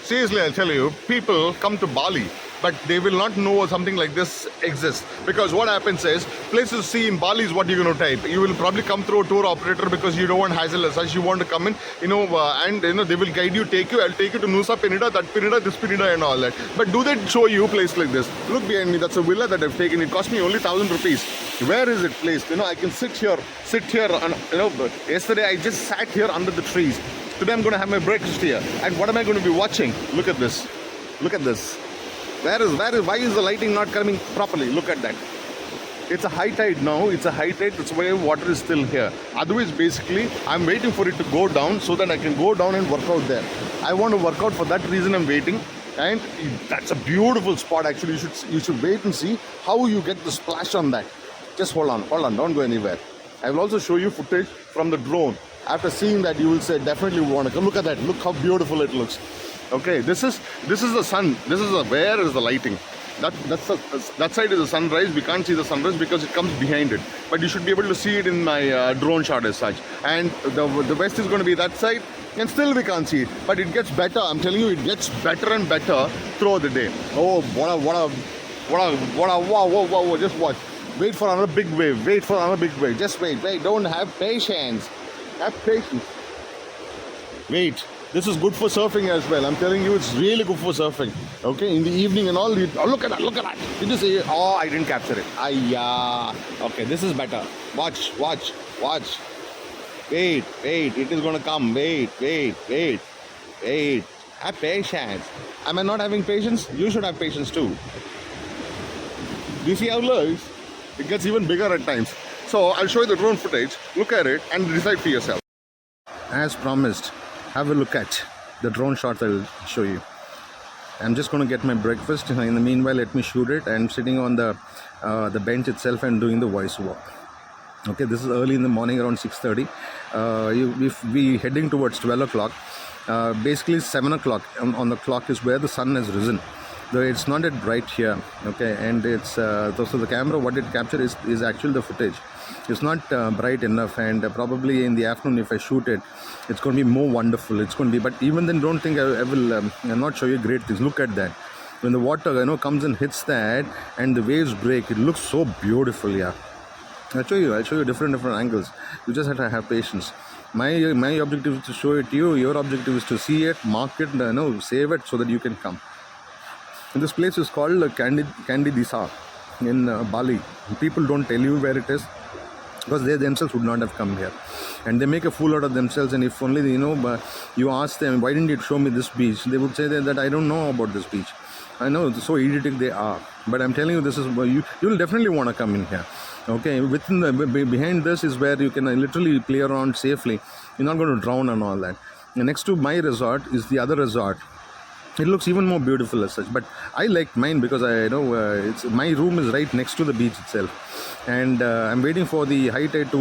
Seriously, I'll tell you, people come to Bali, but they will not know something like this exists. Because what happens is, places to see in Bali is what you're going to type. You will probably come through a tour operator because you don't want hassle as such. You want to come in, and they will guide you, take you. I'll take you to Nusa Penida, that Penida, this Penida, and all that. But do they show you a place like this? Look behind me. That's a villa that I've taken. It cost me only 1,000 rupees. Where is it placed? I can sit here, and yesterday I just sat here under the trees. Today I'm going to have my breakfast here. And what am I going to be watching? Look at this. Look at this. Why is the lighting not coming properly? Look at that. It's a high tide now. It's a high tide. That's why water is still here. Otherwise, basically, I'm waiting for it to go down so that I can go down and work out there. I want to work out. For that reason, I'm waiting. And that's a beautiful spot. Actually, you should wait and see how you get the splash on that. Just hold on. Don't go anywhere. I will also show you footage from the drone. After seeing that, you will say definitely want to come. Look at that. Look how beautiful it looks. Okay, this is the sun. Where is the lighting? That side is the sunrise. We can't see the sunrise because it comes behind it. But you should be able to see it in my drone shot as such. And the west is going to be that side, and still we can't see it. But it gets better. I'm telling you, it gets better and better throughout the day. Oh, what a wow! Just watch. Wait for another big wave. Just wait. Don't have patience. Have patience. Wait. This is good for surfing as well. I'm telling you, it's really good for surfing. Okay, in the evening and all. Look at that. Did you see it? Oh, I didn't capture it. Okay, this is better. Watch. Wait. It is going to come. Wait. Have patience. Am I not having patience? You should have patience too. Do you see how it looks? It gets even bigger at times. So I'll show you the drone footage. Look at it and decide for yourself. As promised, have a look at the drone shots I'll show you. I'm just going to get my breakfast. In the meanwhile, let me shoot it. I'm sitting on the bench itself and doing the voice walk. Okay, this is early in the morning, around 6:30. If we heading towards 12 o'clock, basically 7 o'clock on the clock is where the sun has risen. Though it's not that bright here, okay, and it's so the camera, what it captures is actually the footage. It's not bright enough, and probably in the afternoon if I shoot it, it's going to be more wonderful. It's going to be, but even then, don't think I will not show you great things. Look at that. When the water comes and hits that, and the waves break, it looks so beautiful. Yeah, I'll show you different angles. You just have to have patience. My objective is to show it to you. Your objective is to see it, mark it, save it so that you can come. And this place is called Candi Desa in Bali. People don't tell you where it is because they themselves would not have come here, and they make a fool out of themselves. And if only you ask them, why didn't you show me this beach, they would say that I don't know about this beach. I know, so idiotic they are, but I'm telling you, this is you will definitely want to come in here. Okay, behind this is where you can literally play around safely. You're not going to drown and all that. And next to my resort is the other resort. It looks even more beautiful as such, but I like mine because I know my room is right next to the beach itself, and I'm waiting for the high tide to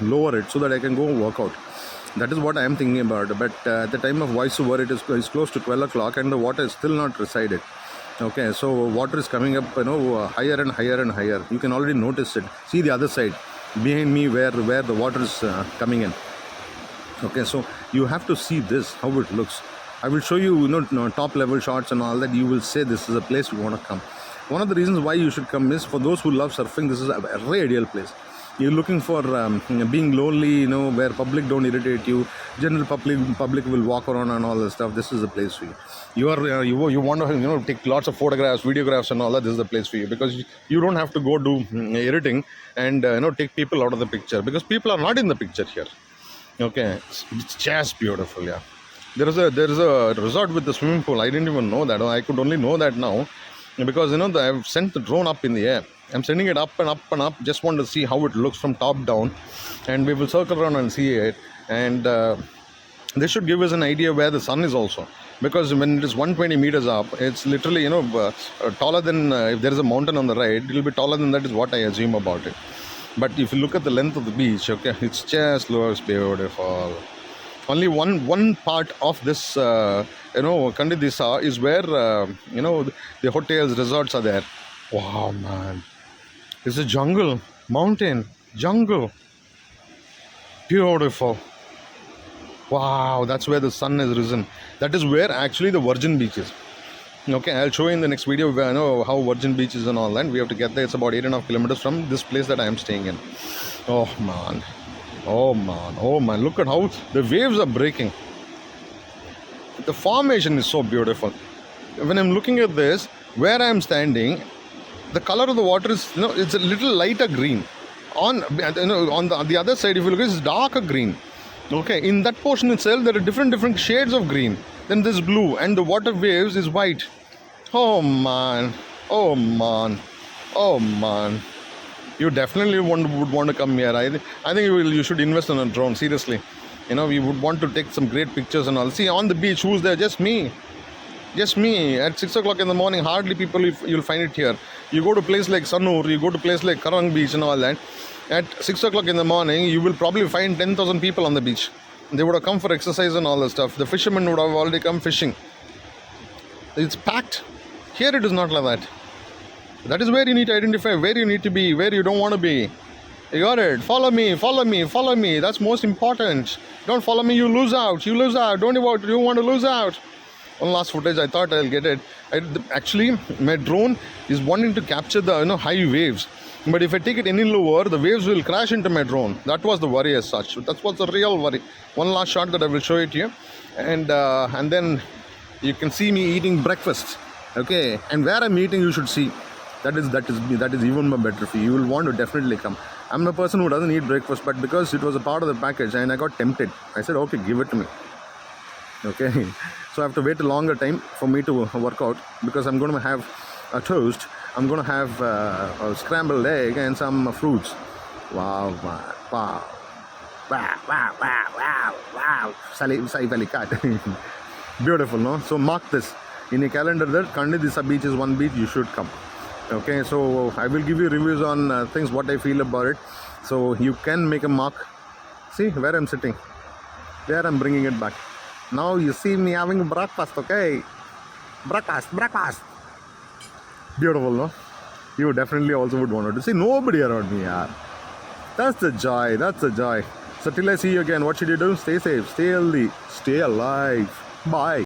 lower it so that I can go work out. That is what I am thinking about. But at the time of voiceover, it is close to 12 o'clock, and the water is still not resided. Okay, so water is coming up, higher and higher and higher. You can already notice it. See the other side behind me where the water is coming in. Okay, so you have to see this, how it looks. I will show you, top level shots and all that. You will say this is a place you want to come. One of the reasons why you should come is for those who love surfing. This is a very ideal place. You're looking for being lonely, where public don't irritate you. General public will walk around and all that stuff. This is the place for you. You want to take lots of photographs, videographs and all that. This is the place for you because you don't have to go do editing and take people out of the picture because people are not in the picture here. Okay, it's just beautiful. Yeah. There is a resort with the swimming pool. I didn't even know that. I could only know that now because I've sent the drone up in the air. I'm sending it up and up and up. Just want to see how it looks from top down, and we will circle around and see it. And this should give us an idea where the sun is also, because when it is 120 meters up, it's literally taller than if there is a mountain on the right, it will be taller than that is what I assume about it. But if you look at the length of the beach, okay, it's just looks beautiful. Only one part of this, Candi Desa is where, the hotels, resorts are there. Wow, man. It's a jungle, mountain, jungle. Beautiful. Wow, that's where the sun has risen. That is where actually the Virgin Beach is. Okay, I'll show you in the next video where I know how Virgin Beach is and all that. We have to get there. It's about 8.5 kilometers from this place that I am staying in. Oh man. Oh man. Oh man. Look at how the waves are breaking. The formation is so beautiful. When I'm looking at this, where I'm standing, the color of the water is, it's a little lighter green. On the other side, if you look, it's darker green. Okay, in that portion itself, there are different shades of green. Then there's blue, and the water waves is white. Oh man, oh man, oh man. You definitely would want to come here. I think you should invest in a drone. Seriously, we would want to take some great pictures and all. See, on the beach, who's there? Just me. Just me. At 6 o'clock in the morning, hardly people you'll find it here. You go to a place like Sanur, you go to a place like Karang Beach and all that. At 6 o'clock in the morning, you will probably find 10,000 people on the beach. They would have come for exercise and all that stuff. The fishermen would have already come fishing. It's packed. Here it is not like that. That is where you need to identify where you need to be, where you don't want to be. You got it. Follow me, follow me, follow me. That's most important. Don't follow me, you lose out. You lose out. Don't want to lose out. One last footage, I thought I'll get it. Actually, my drone is wanting to capture the high waves. But if I take it any lower, the waves will crash into my drone. That was the worry as such. That's what's the real worry. One last shot that I will show it here. And then you can see me eating breakfast. Okay, and where I'm eating, you should see. That is even more better for you. You will want to definitely come. I'm a person who doesn't eat breakfast, but because it was a part of the package and I got tempted, I said, okay, give it to me. Okay, so I have to wait a longer time for me to work out because I'm going to have a toast. I'm going to have a scrambled egg and some fruits. Wow, wow, wow, wow, wow, wow, wow. Beautiful, no? So mark this in your calendar that Kandidisa beach is one beach you should come. Okay, so I will give you reviews on things, what I feel about it. So you can make a mark. See where I'm sitting. There I'm bringing it back. Now you see me having breakfast, okay? Breakfast. Beautiful, no? You definitely also would want to see nobody around me, yaar. That's the joy. So till I see you again, what should you do? Stay safe, stay healthy, stay alive. Bye.